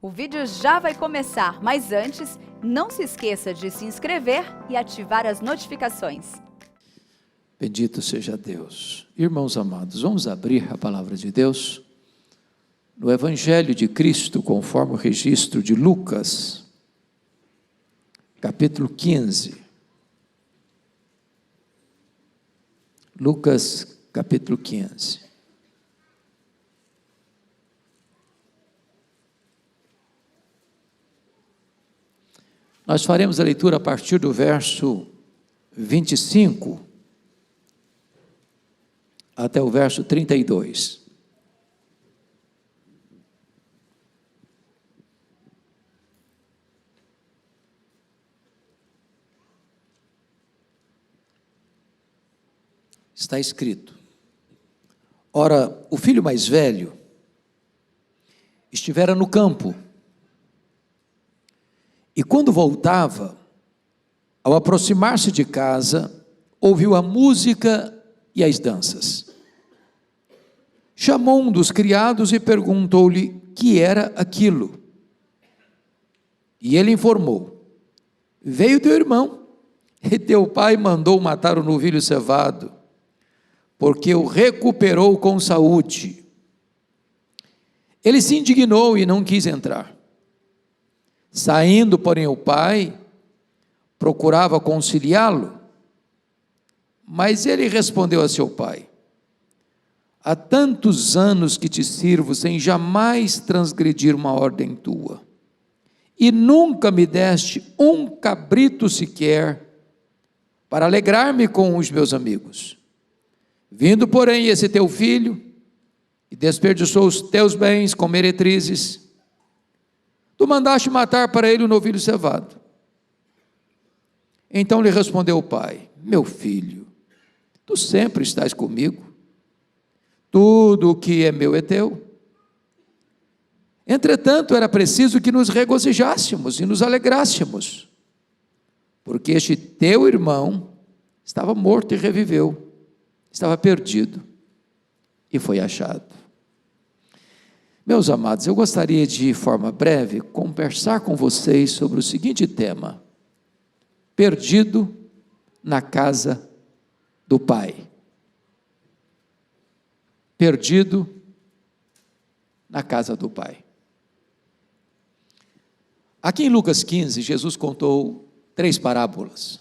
O vídeo já vai começar, mas antes, não se esqueça de se inscrever e ativar as notificações. Bendito seja Deus. Irmãos amados, vamos abrir a palavra de Deus no Evangelho de Cristo, conforme o registro de Lucas, capítulo 15. Lucas, capítulo 15. Nós faremos a leitura a partir do verso 25 até o verso 32. Está escrito: Ora, o filho mais velho estivera no campo, e quando voltava, ao aproximar-se de casa, ouviu a música e as danças. Chamou um dos criados e perguntou-lhe que era aquilo. E ele informou: Veio teu irmão, e teu pai mandou matar o novilho cevado, porque o recuperou com saúde. Ele se indignou e não quis entrar. Saindo, porém, o pai procurava conciliá-lo, mas ele respondeu a seu pai: Há tantos anos que te sirvo sem jamais transgredir uma ordem tua, e nunca me deste um cabrito sequer para alegrar-me com os meus amigos. Vindo, porém, esse teu filho, e desperdiçou os teus bens com meretrizes, tu mandaste matar para ele o novilho cevado. Então lhe respondeu o pai: Meu filho, tu sempre estás comigo, tudo o que é meu é teu. Entretanto, era preciso que nos regozijássemos e nos alegrássemos, porque este teu irmão estava morto e reviveu, estava perdido e foi achado. Meus amados, eu gostaria de forma breve conversar com vocês sobre o seguinte tema: perdido na casa do Pai. Perdido na casa do Pai. Aqui em Lucas 15, Jesus contou 3 parábolas.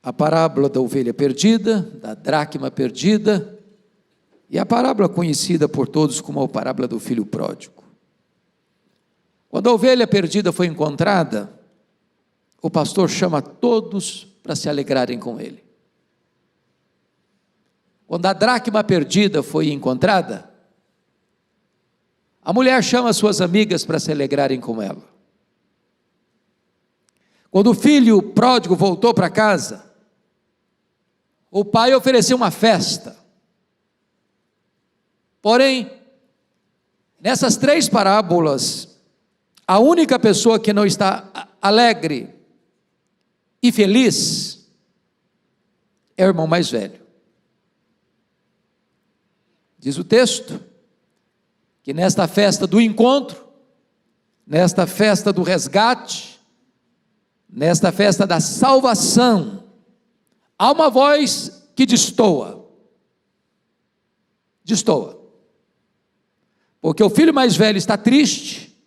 A parábola da ovelha perdida, da dracma perdida, e a parábola conhecida por todos como a parábola do filho pródigo. Quando a ovelha perdida foi encontrada, o pastor chama todos para se alegrarem com ele. Quando a dracma perdida foi encontrada, a mulher chama suas amigas para se alegrarem com ela. Quando o filho pródigo voltou para casa, o pai ofereceu uma festa. Porém, nessas 3 parábolas, a única pessoa que não está alegre e feliz é o irmão mais velho. Diz o texto que nesta festa do encontro, nesta festa do resgate, nesta festa da salvação, há uma voz que destoa. Porque o filho mais velho está triste,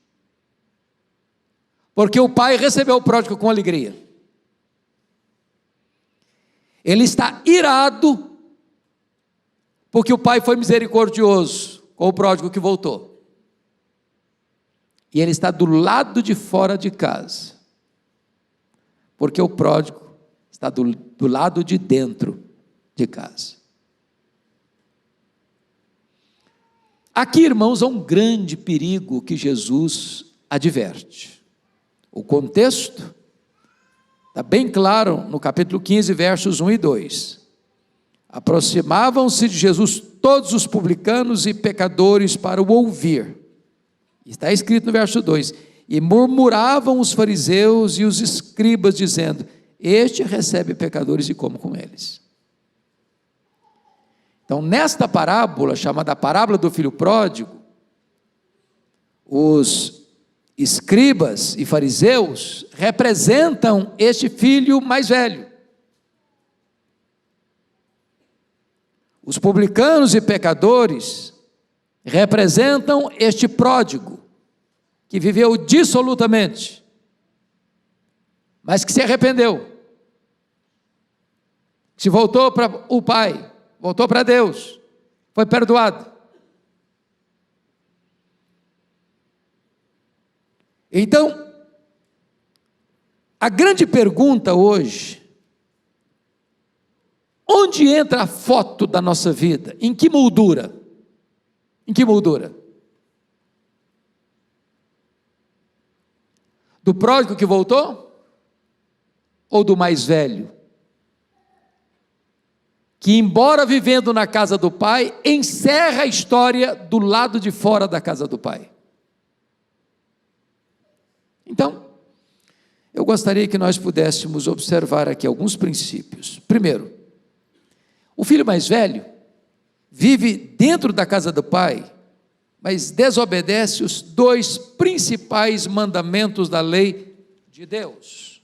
porque o pai recebeu o pródigo com alegria. Ele está irado, porque o pai foi misericordioso com o pródigo que voltou. E ele está do lado de fora de casa, porque o pródigo está do lado de dentro de casa. Aqui, irmãos, há um grande perigo que Jesus adverte. O contexto está bem claro no capítulo 15, versos 1 e 2. Aproximavam-se de Jesus todos os publicanos e pecadores para o ouvir. Está escrito no verso 2. E murmuravam os fariseus e os escribas, dizendo: Este recebe pecadores e come com eles. Então, nesta parábola, chamada a parábola do filho pródigo, Os escribas e fariseus representam este filho mais velho. Os publicanos e pecadores representam este pródigo, que viveu dissolutamente, mas que se arrependeu, que se voltou para o Pai, voltou para Deus, foi perdoado. Então, a grande pergunta hoje: onde entra a foto da nossa vida? Em que moldura? Em que moldura? Do pródigo que voltou? Ou do mais velho? Que, embora vivendo na casa do Pai, encerra a história do lado de fora da casa do Pai. Então, eu gostaria que nós pudéssemos observar aqui alguns princípios. Primeiro, o filho mais velho vive dentro da casa do pai, mas desobedece os dois principais mandamentos da lei de Deus.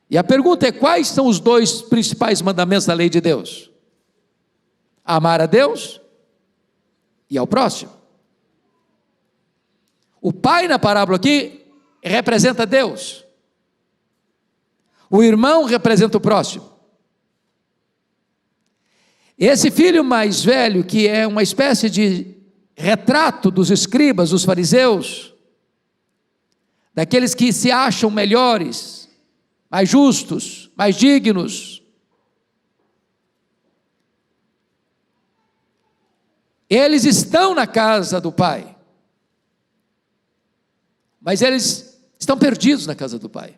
E a pergunta é: quais são os dois principais mandamentos da lei de Deus? Amar a Deus e ao próximo. O pai, na parábola aqui, representa Deus. O irmão representa o próximo. Esse filho mais velho, que é uma espécie de retrato dos escribas, dos fariseus, daqueles que se acham melhores, mais justos, mais dignos, eles estão na casa do Pai, mas eles estão perdidos na casa do Pai,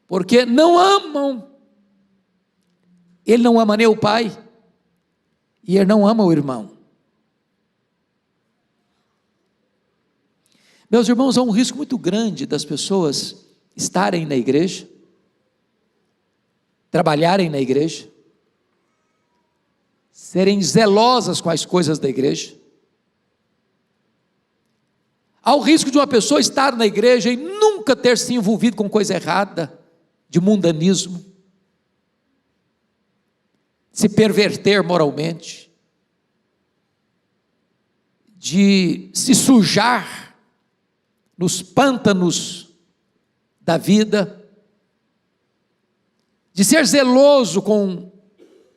porque não amam. Ele não ama nem o pai, e ele não ama o irmão. Meus irmãos, há um risco muito grande das pessoas estarem na igreja, trabalharem na igreja, serem zelosas com as coisas da igreja. Há o risco de uma pessoa estar na igreja e nunca ter se envolvido com coisa errada, de mundanismo, se perverter moralmente, de se sujar nos pântanos da vida, de ser zeloso com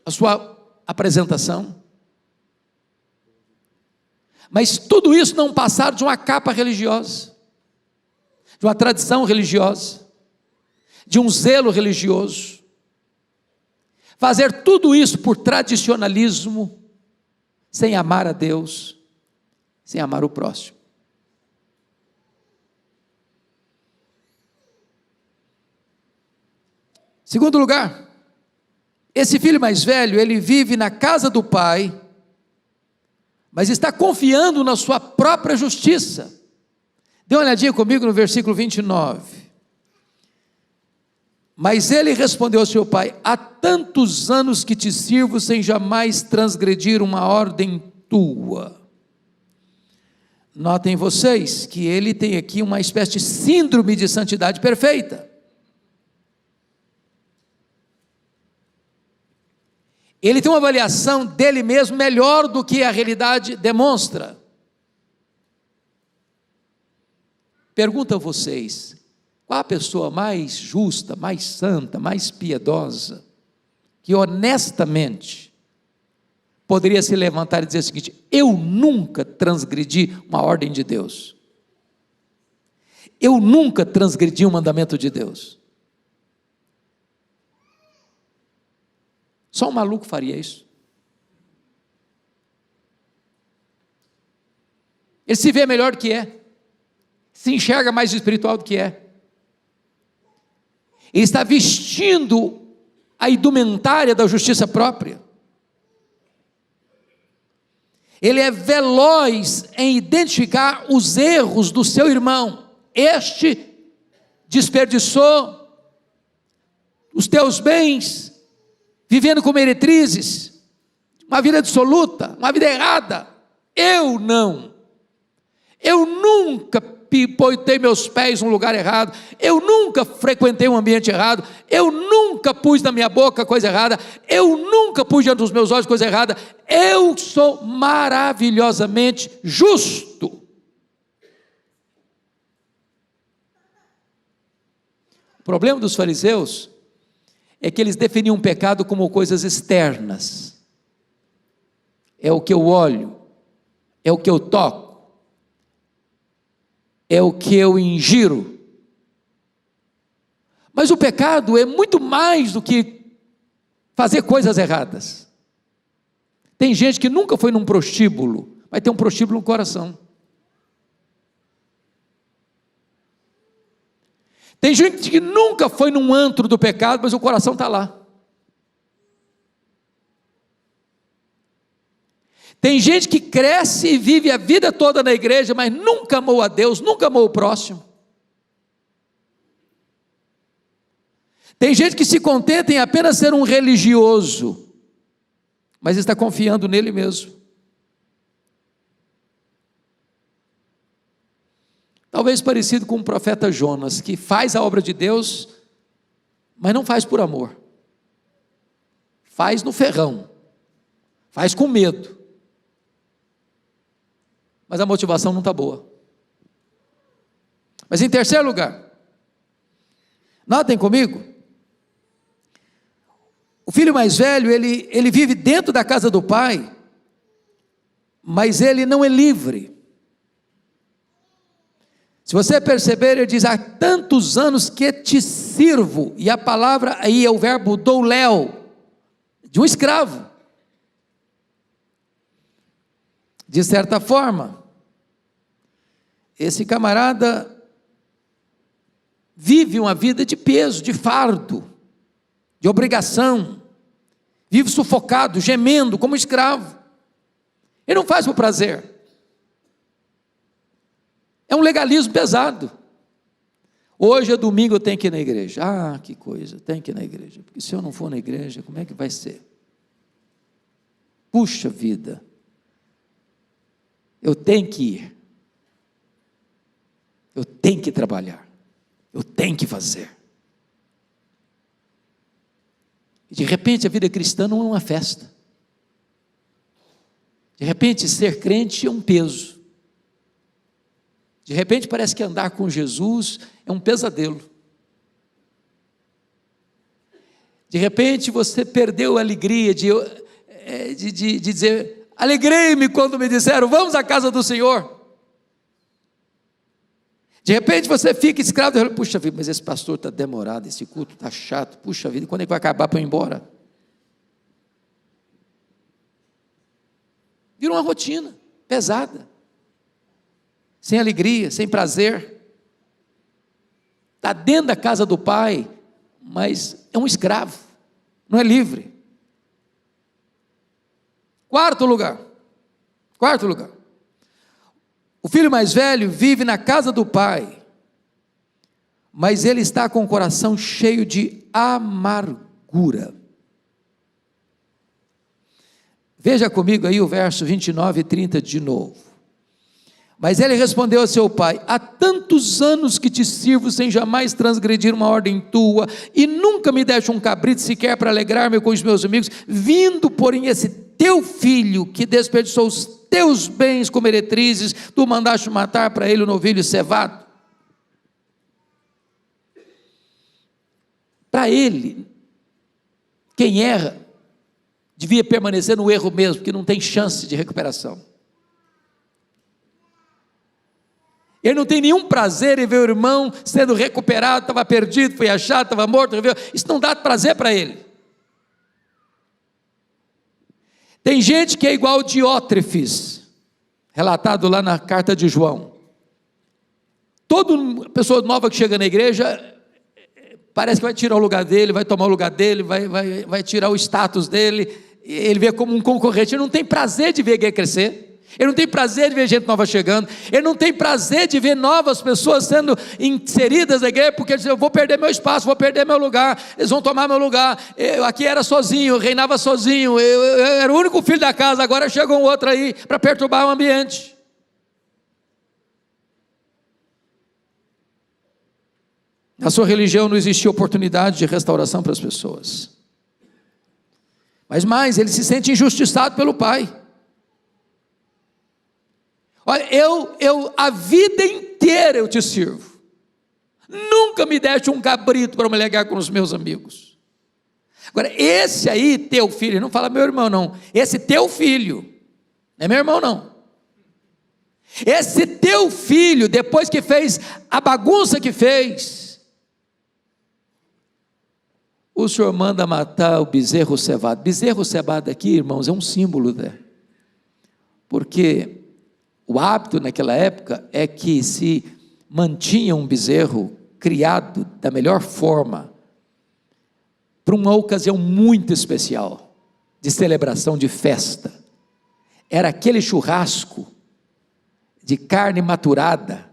a sua apresentação, mas tudo isso não passar de uma capa religiosa, de uma tradição religiosa, de um zelo religioso. Fazer tudo isso por tradicionalismo, sem amar a Deus, sem amar o próximo. Segundo lugar, esse filho mais velho, ele vive na casa do pai, mas está confiando na sua própria justiça. Dê uma olhadinha comigo no versículo 29. Mas ele respondeu ao seu pai: há tantos anos que te sirvo sem jamais transgredir uma ordem tua. Notem vocês que ele tem aqui uma espécie de síndrome de santidade perfeita. Ele tem uma avaliação dele mesmo melhor do que a realidade demonstra. Pergunto a vocês: qual a pessoa mais justa, mais santa, mais piedosa, que honestamente poderia se levantar e dizer o seguinte: eu nunca transgredi uma ordem de Deus, eu nunca transgredi um mandamento de Deus? Só um maluco faria isso. Ele se vê melhor do que é, se enxerga mais espiritual do que é. Ele está vestindo a indumentária da justiça própria. Ele é veloz em identificar os erros do seu irmão. Este desperdiçou os teus bens, vivendo como meretrizes, uma vida dissoluta, uma vida errada. Eu não. eu nunca botei meus pés num lugar errado, eu nunca frequentei um ambiente errado, eu nunca pus na minha boca coisa errada, eu nunca pus diante dos meus olhos coisa errada, eu sou maravilhosamente justo. O problema dos fariseus é que eles definiam o pecado como coisas externas. É o que eu olho, é o que eu toco, é o que eu ingiro. Mas o pecado é muito mais do que fazer coisas erradas. Tem gente que nunca foi num prostíbulo, mas tem um prostíbulo no coração. Tem gente que nunca foi num antro do pecado, mas o coração está lá. Tem gente que cresce e vive a vida toda na igreja, mas nunca amou a Deus, nunca amou o próximo. Tem gente que se contenta em apenas ser um religioso, mas está confiando nele mesmo. Talvez parecido com o profeta Jonas, que faz a obra de Deus, mas não faz por amor. Faz no ferrão, faz com medo. Mas a motivação não está boa. Mas em terceiro lugar, notem comigo, o filho mais velho, ele vive dentro da casa do pai, mas ele não é livre. Se você perceber, ele diz, há tantos anos que te sirvo, e a palavra aí é o verbo douléu, de um escravo. De certa forma, esse camarada vive uma vida de peso, de fardo, de obrigação, vive sufocado, gemendo como escravo. Ele não faz por prazer. É um legalismo pesado. Hoje é domingo, eu tenho que ir na igreja. Ah, que coisa, tenho que ir na igreja, porque se eu não for na igreja, como é que vai ser? Puxa vida, eu tenho que ir, eu tenho que trabalhar, eu tenho que fazer. E de repente a vida cristã não é uma festa. De repente ser crente é um peso. De repente parece que andar com Jesus é um pesadelo. De repente você perdeu a alegria de dizer, alegrei-me quando me disseram, vamos à casa do Senhor. De repente você fica escravo, e fala, puxa vida, mas esse pastor está demorado, esse culto está chato, puxa vida, quando é que vai acabar para eu ir embora? Vira uma rotina pesada, sem alegria, sem prazer. Está dentro da casa do pai, mas é um escravo, não é livre. Quarto lugar, o filho mais velho vive na casa do pai, mas ele está com o coração cheio de amargura. Veja comigo aí o verso 29 e 30 de novo. Mas ele respondeu a seu pai, há tantos anos que te sirvo sem jamais transgredir uma ordem tua, e nunca me deste um cabrito sequer para alegrar-me com os meus amigos, vindo porém esse teu filho, que desperdiçou os teus bens como meretrizes, tu mandaste matar para ele o novilho cevado. Para ele, quem erra, devia permanecer no erro mesmo, porque não tem chance de recuperação. Ele não tem nenhum prazer em ver o irmão sendo recuperado, estava perdido, foi achado, estava morto, isso não dá prazer para ele. Tem gente que é igual Diótrefes, relatado lá na carta de João. Toda pessoa nova que chega na igreja, parece que vai tirar o lugar dele, vai tomar o lugar dele, vai tirar o status dele, ele vê como um concorrente, ele não tem prazer de ver alguém crescer. Ele não tem prazer de ver gente nova chegando, ele não tem prazer de ver novas pessoas sendo inseridas na igreja, porque ele diz, eu vou perder meu espaço, vou perder meu lugar, eles vão tomar meu lugar, eu aqui era sozinho, eu reinava sozinho, eu era o único filho da casa, agora chega um outro aí para perturbar o ambiente. Na sua religião não existia oportunidade de restauração para as pessoas. Mas mais, ele se sente injustiçado pelo pai. Olha, a vida inteira eu te sirvo. Nunca me deste um cabrito para me alegar com os meus amigos. Agora, esse aí, teu filho, não fala meu irmão não, esse teu filho, não é meu irmão não. Esse teu filho, depois que fez a bagunça que fez, o senhor manda matar o bezerro cevado. Bezerro cevado aqui, irmãos, é um símbolo, né? Porque o hábito naquela época é que se mantinha um bezerro criado da melhor forma, para uma ocasião muito especial, de celebração, de festa. Era aquele churrasco de carne maturada,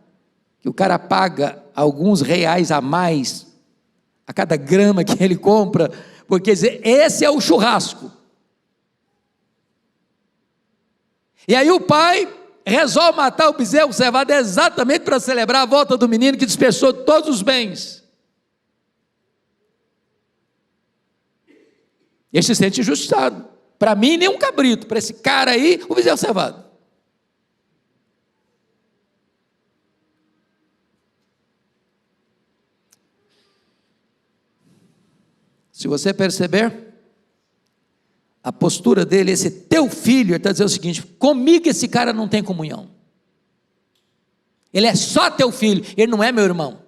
que o cara paga alguns reais a mais a cada grama que ele compra, porque esse é o churrasco. E aí o pai resolve matar o bezerro cevado exatamente para celebrar a volta do menino que dispersou todos os bens. Ele se sente injustiçado. Para mim, nem um cabrito, para esse cara aí, o bezerro cevado. Se você perceber, a postura dele, esse teu filho, ele está dizendo o seguinte: comigo esse cara não tem comunhão. Ele é só teu filho, ele não é meu irmão.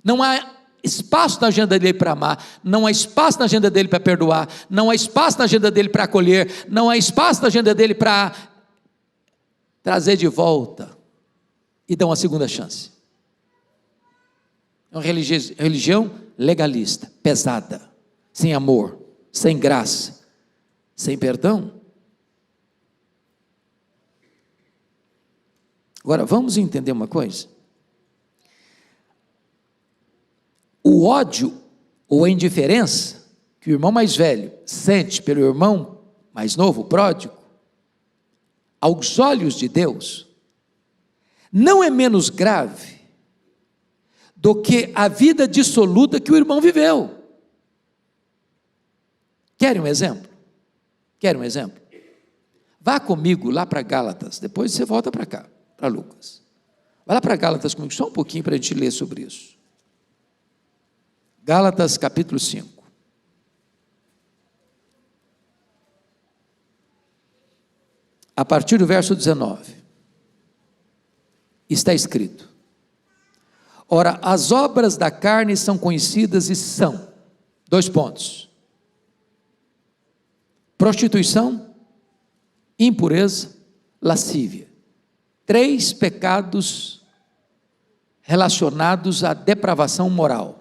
Não há espaço na agenda dele para amar, não há espaço na agenda dele para perdoar, não há espaço na agenda dele para acolher, não há espaço na agenda dele para trazer de volta e dar uma segunda chance. É uma religião legalista, pesada, sem amor, sem graça, sem perdão. Agora, vamos entender uma coisa. O ódio ou a indiferença que o irmão mais velho sente pelo irmão mais novo, o pródigo, aos olhos de Deus, não é menos grave do que a vida dissoluta que o irmão viveu. Querem um exemplo? Querem um exemplo? Vá comigo lá para Gálatas, depois você volta para cá, para Lucas. Vai lá para Gálatas comigo, só um pouquinho para a gente ler sobre isso. Gálatas capítulo 5. A partir do verso 19, está escrito: ora, as obras da carne são conhecidas e são, 2 pontos, prostituição, impureza, lascívia, 3 pecados relacionados à depravação moral.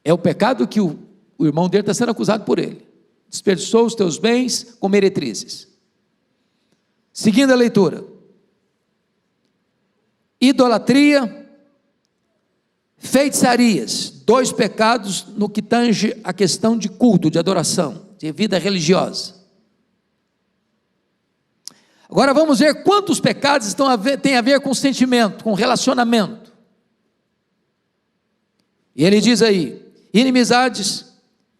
É o pecado que o irmão dele está sendo acusado por ele. Desperdiçou os teus bens com meretrizes. Seguindo a leitura: idolatria, feitiçarias, 2 pecados no que tange a questão de culto, de adoração, de vida religiosa. Agora vamos ver quantos pecados têm a ver com sentimento, com relacionamento. E ele diz aí: inimizades,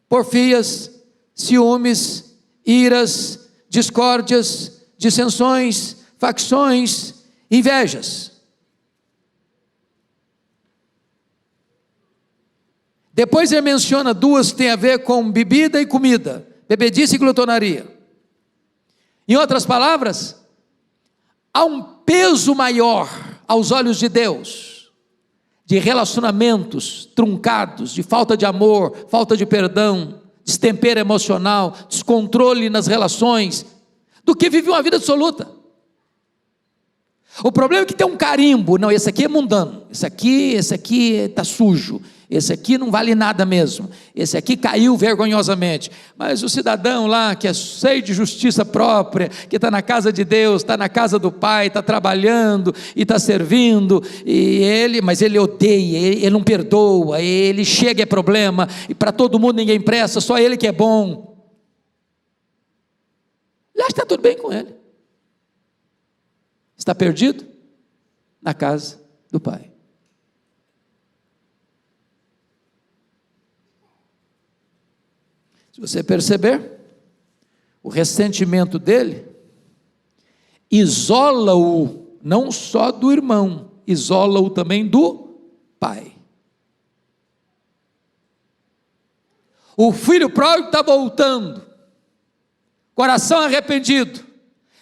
porfias, ciúmes, iras, discórdias, dissensões, facções, invejas. Depois ele menciona 2 que têm a ver com bebida e comida, bebedice e glutonaria. Em outras palavras, há um peso maior aos olhos de Deus, de relacionamentos truncados, de falta de amor, falta de perdão, destempero emocional, descontrole nas relações, do que viver uma vida absoluta. O problema é que tem um carimbo: não, esse aqui é mundano, esse aqui está sujo, esse aqui não vale nada mesmo, esse aqui caiu vergonhosamente. Mas o cidadão lá, que é cheio de justiça própria, que está na casa de Deus, está na casa do Pai, está trabalhando e está servindo, mas ele odeia, ele não perdoa, ele chega é problema, e para todo mundo ninguém presta, só ele que é bom. Ele acha que está tudo bem com ele. Está perdido? na casa do pai. Se você perceber, o ressentimento dele isola-o não só do irmão, isola-o também do pai. O filho pródigo está voltando, coração arrependido,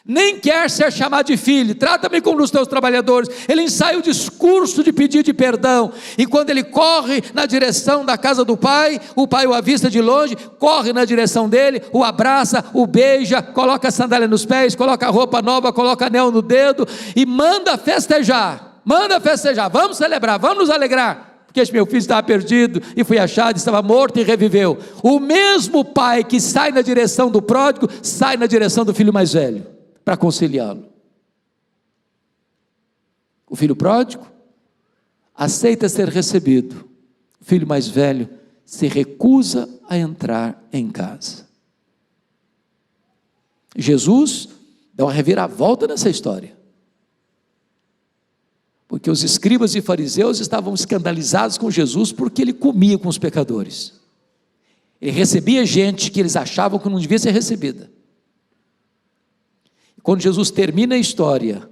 nem quer ser chamado de filho, trata-me como os teus trabalhadores. Ele ensaia o discurso de pedir de perdão, e quando ele corre na direção da casa do pai, o pai o avista de longe, corre na direção dele, o abraça, o beija, coloca a sandália nos pés, coloca a roupa nova, coloca anel no dedo, e manda festejar, vamos celebrar, vamos nos alegrar, porque este meu filho estava perdido, e foi achado, estava morto e reviveu. O mesmo pai que sai na direção do pródigo, sai na direção do filho mais velho, para conciliá-lo. O filho pródigo aceita ser recebido, o filho mais velho se recusa a entrar em casa. Jesus dá uma reviravolta nessa história, porque os escribas e fariseus estavam escandalizados com Jesus, porque ele comia com os pecadores, ele recebia gente que eles achavam que não devia ser recebida. Quando Jesus termina a história,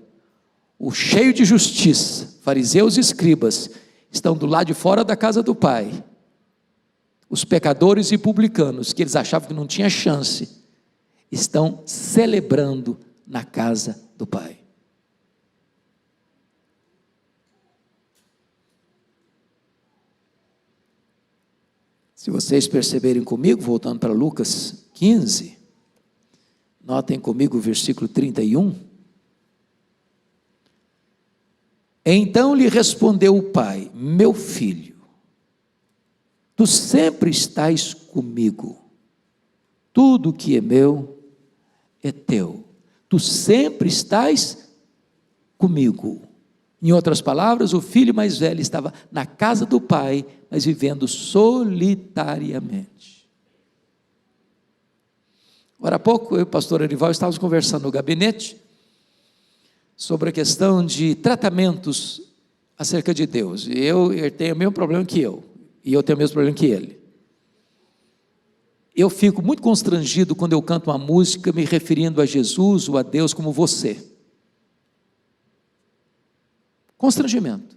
o cheio de justiça, fariseus e escribas, estão do lado de fora da casa do pai. Os pecadores e publicanos, que eles achavam que não tinha chance, estão celebrando na casa do pai. Se vocês perceberem comigo, voltando para Lucas 15, notem comigo o versículo 31. Então lhe respondeu o pai: meu filho, tu sempre estás comigo, tudo que é meu é teu, tu sempre estás comigo. Em outras palavras, o filho mais velho estava na casa do pai, mas vivendo solitariamente. Agora há pouco, eu e o pastor Arival estávamos conversando no gabinete sobre a questão de tratamentos acerca de Deus. Ele tem o mesmo problema que eu, e eu tenho o mesmo problema que ele. Eu fico muito constrangido quando eu canto uma música me referindo a Jesus ou a Deus como você. Constrangimento.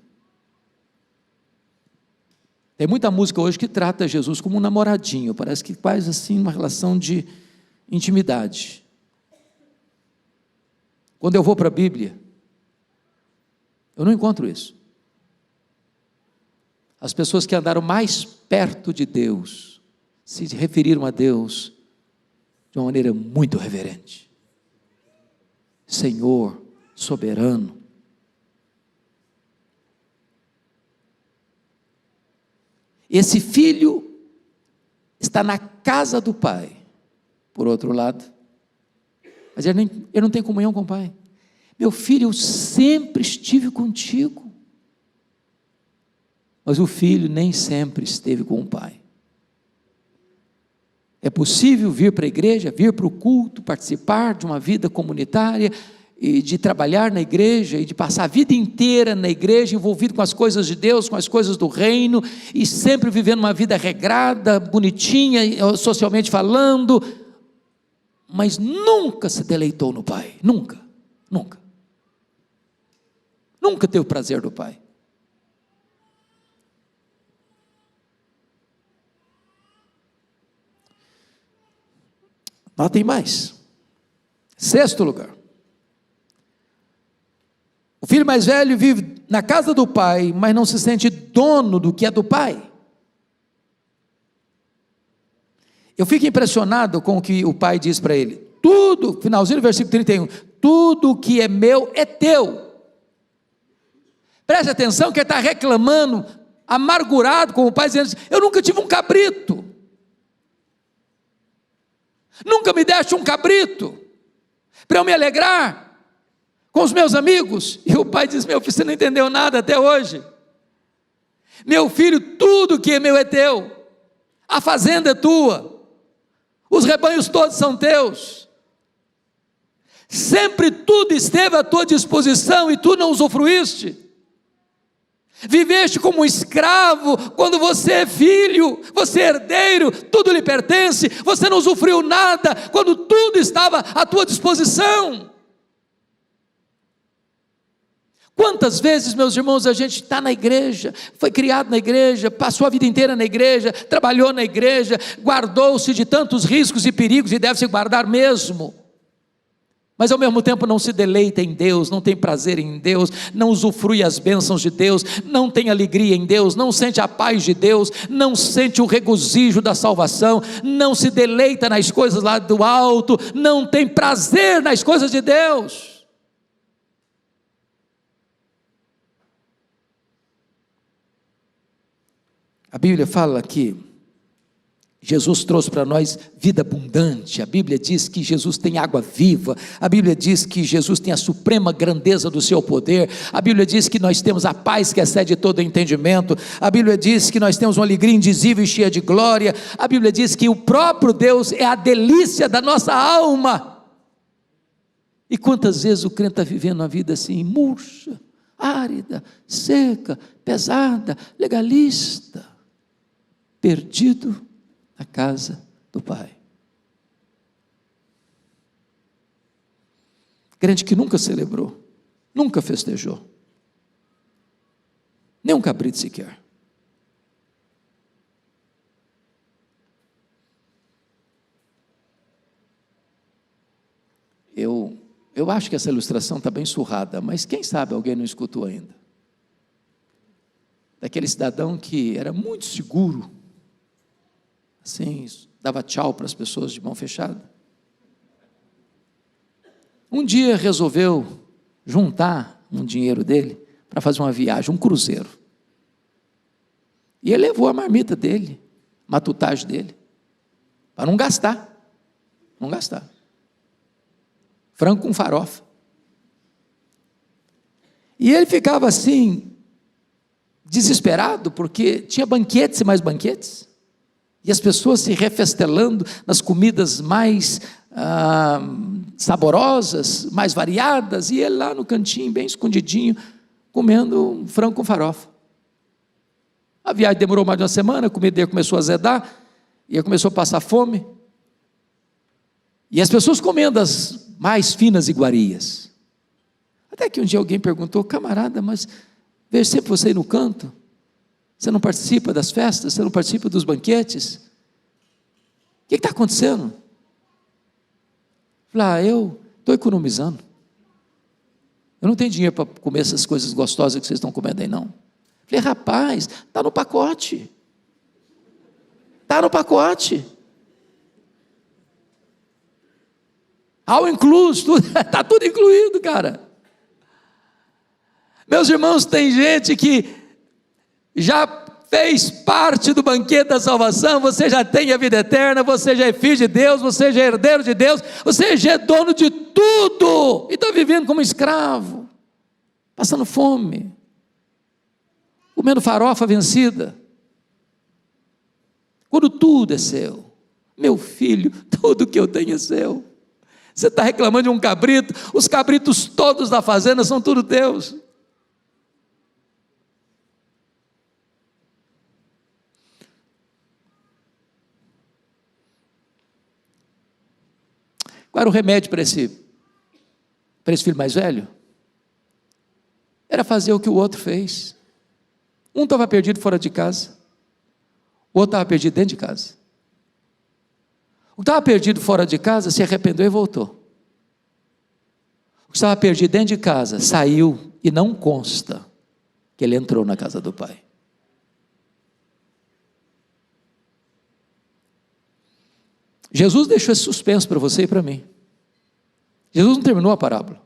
Tem muita música hoje que trata Jesus como um namoradinho, parece que faz assim uma relação de intimidade. Quando eu vou para a Bíblia, eu não encontro isso. As pessoas que andaram mais perto de Deus se referiram a Deus de uma maneira muito reverente. Senhor, soberano. Esse filho está na casa do pai, por outro lado, mas ele não tem comunhão com o pai. Meu filho, eu sempre estive contigo, mas o filho nem sempre esteve com o pai. É possível vir para a igreja, vir para o culto, participar de uma vida comunitária, e de trabalhar na igreja, e de passar a vida inteira na igreja, envolvido com as coisas de Deus, com as coisas do reino, e sempre vivendo uma vida regrada, bonitinha, socialmente falando, mas nunca se deleitou no Pai, nunca teve o prazer do Pai. Notem mais, 6º lugar, o filho mais velho vive na casa do pai, mas não se sente dono do que é do pai. Eu fico impressionado com o que o pai diz para ele. Tudo, finalzinho do versículo 31, tudo que é meu é teu. Preste atenção que ele está reclamando, amargurado com o pai, dizendo: eu nunca tive um cabrito. Nunca me deste um cabrito para eu me alegrar com os meus amigos. E o pai diz: meu filho, você não entendeu nada até hoje. Meu filho, tudo que é meu é teu, a fazenda é tua, os rebanhos todos são teus. Sempre tudo esteve à tua disposição e tu não usufruíste. Viveste como um escravo, quando você é filho, você é herdeiro, tudo lhe pertence, você não usufruiu nada, quando tudo estava à tua disposição. Quantas vezes, meus irmãos, a gente está na igreja, foi criado na igreja, passou a vida inteira na igreja, trabalhou na igreja, guardou-se de tantos riscos e perigos, e deve se guardar mesmo, mas ao mesmo tempo não se deleita em Deus, não tem prazer em Deus, não usufrui as bênçãos de Deus, não tem alegria em Deus, não sente a paz de Deus, não sente o regozijo da salvação, não se deleita nas coisas lá do alto, não tem prazer nas coisas de Deus. A Bíblia fala que Jesus trouxe para nós vida abundante. A Bíblia diz que Jesus tem água viva. A Bíblia diz que Jesus tem a suprema grandeza do seu poder. A Bíblia diz que nós temos a paz que excede todo entendimento. A Bíblia diz que nós temos uma alegria indizível e cheia de glória. A Bíblia diz que o próprio Deus é a delícia da nossa alma. E quantas vezes o crente está vivendo uma vida assim, murcha, árida, seca, pesada, legalista, perdido na casa do Pai. Crente que nunca celebrou, nunca festejou, nem um cabrito sequer. Eu acho que essa ilustração está bem surrada, mas quem sabe alguém não escutou ainda. Daquele cidadão que era muito seguro, assim, dava tchau para as pessoas de mão fechada. Um dia resolveu juntar um dinheiro dele para fazer uma viagem, um cruzeiro. E ele levou a marmita dele, a matutagem dele, para não gastar. Frango com farofa. E ele ficava assim, desesperado, porque tinha banquetes e mais banquetes. E as pessoas se refestelando nas comidas mais saborosas, mais variadas, e ele lá no cantinho, bem escondidinho, comendo um frango com farofa. A viagem demorou mais de uma semana, a comida dele começou a azedar, e ele começou a passar fome. E as pessoas comendo as mais finas iguarias. Até que um dia alguém perguntou: camarada, mas vejo sempre você aí no canto, você não participa das festas, você não participa dos banquetes, o que está acontecendo? Falei: eu estou economizando, eu não tenho dinheiro para comer essas coisas gostosas que vocês estão comendo aí não. Falei: rapaz, está no pacote, all incluso, está tudo incluído, cara. Meus irmãos, tem gente que já fez parte do banquete da salvação, você já tem a vida eterna, você já é filho de Deus, você já é herdeiro de Deus, você já é dono de tudo, e está vivendo como escravo, passando fome, comendo farofa vencida, quando tudo é seu. Meu filho, tudo que eu tenho é seu. Você está reclamando de um cabrito, os cabritos todos da fazenda são tudo teus. Qual era o remédio para esse filho mais velho? Era fazer o que o outro fez. Um estava perdido fora de casa, o outro estava perdido dentro de casa. O que estava perdido fora de casa se arrependeu e voltou. O que estava perdido dentro de casa saiu, e não consta que ele entrou na casa do Pai. Jesus deixou esse suspenso para você e para mim. Jesus não terminou a parábola.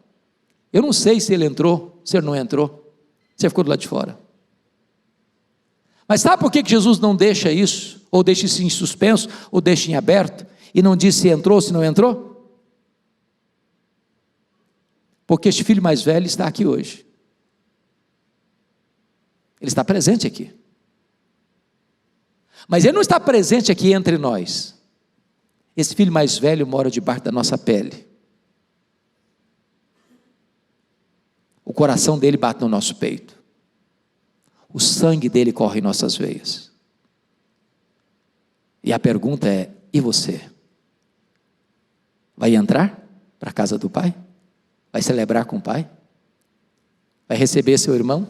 Eu não sei se ele entrou, se ele não entrou, se ele ficou do lado de fora. Mas sabe por que Jesus não deixa isso, ou deixa isso em suspenso, ou deixa em aberto, e não diz se entrou ou se não entrou? Porque este filho mais velho está aqui hoje. Ele está presente aqui. Mas ele não está presente aqui entre nós. Esse filho mais velho mora debaixo da nossa pele. o coração dele bate no nosso peito, o sangue dele corre em nossas veias. E a pergunta é: e você? Vai entrar para a casa do Pai? Vai celebrar com o Pai? Vai receber seu irmão?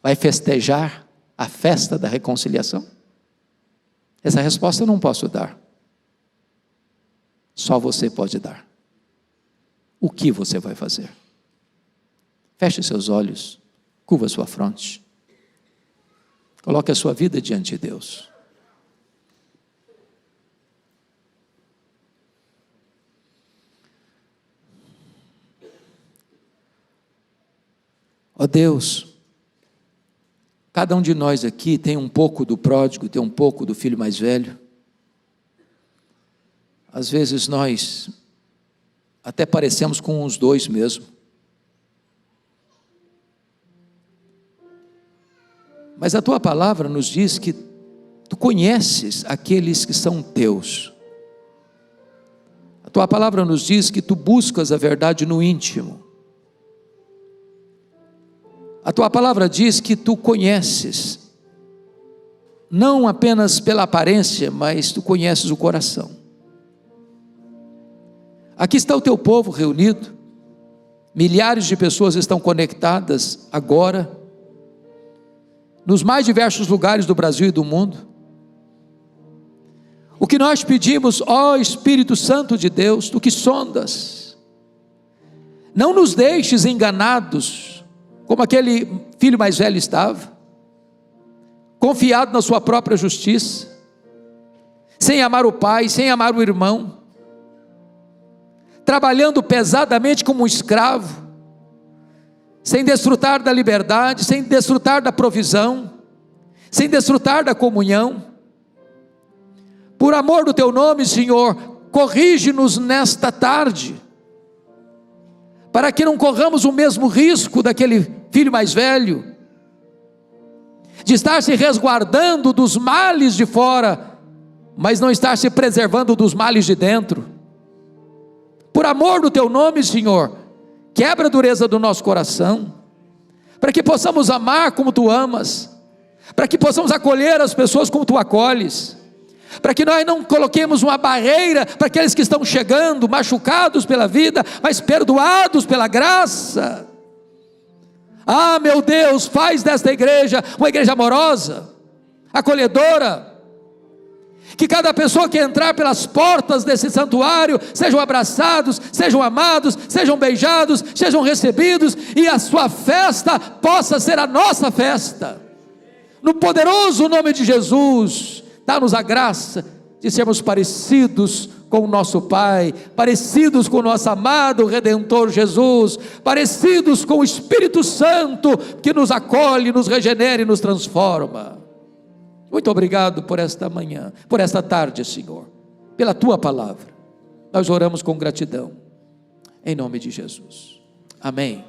Vai festejar a festa da reconciliação? Essa resposta eu não posso dar. Só você pode dar. O que você vai fazer? Feche seus olhos, curva sua fronte, coloque a sua vida diante de Deus. Ó Deus, cada um de nós aqui tem um pouco do pródigo, tem um pouco do filho mais velho. Às vezes nós até parecemos com os dois mesmo. Mas a tua palavra nos diz que tu conheces aqueles que são teus. A tua palavra nos diz que tu buscas a verdade no íntimo. A tua palavra diz que tu conheces, não apenas pela aparência, mas tu conheces o coração. Aqui está o teu povo reunido, milhares de pessoas estão conectadas agora, nos mais diversos lugares do Brasil e do mundo. O que nós pedimos, ó Espírito Santo de Deus, tu que sondas, não nos deixes enganados, como aquele filho mais velho estava, confiado na sua própria justiça, sem amar o pai, sem amar o irmão, trabalhando pesadamente como um escravo, sem desfrutar da liberdade, sem desfrutar da provisão, sem desfrutar da comunhão. Por amor do teu nome, Senhor, corrige-nos nesta tarde, para que não corramos o mesmo risco daquele filho mais velho, de estar se resguardando dos males de fora, mas não estar se preservando dos males de dentro. Por amor do teu nome, Senhor, quebra a dureza do nosso coração, para que possamos amar como tu amas, para que possamos acolher as pessoas como tu acolhes, para que nós não coloquemos uma barreira para aqueles que estão chegando, machucados pela vida, mas perdoados pela graça. Ah, meu Deus, faz desta igreja uma igreja amorosa, acolhedora, que cada pessoa que entrar pelas portas desse santuário, sejam abraçados, sejam amados, sejam beijados, sejam recebidos, e a sua festa possa ser a nossa festa, no poderoso nome de Jesus. Dá-nos a graça de sermos parecidos com o nosso Pai, parecidos com o nosso amado Redentor Jesus, parecidos com o Espírito Santo, que nos acolhe, nos regenera e nos transforma. Muito obrigado por esta manhã, por esta tarde, Senhor, pela tua palavra. Nós oramos com gratidão, em nome de Jesus. Amém.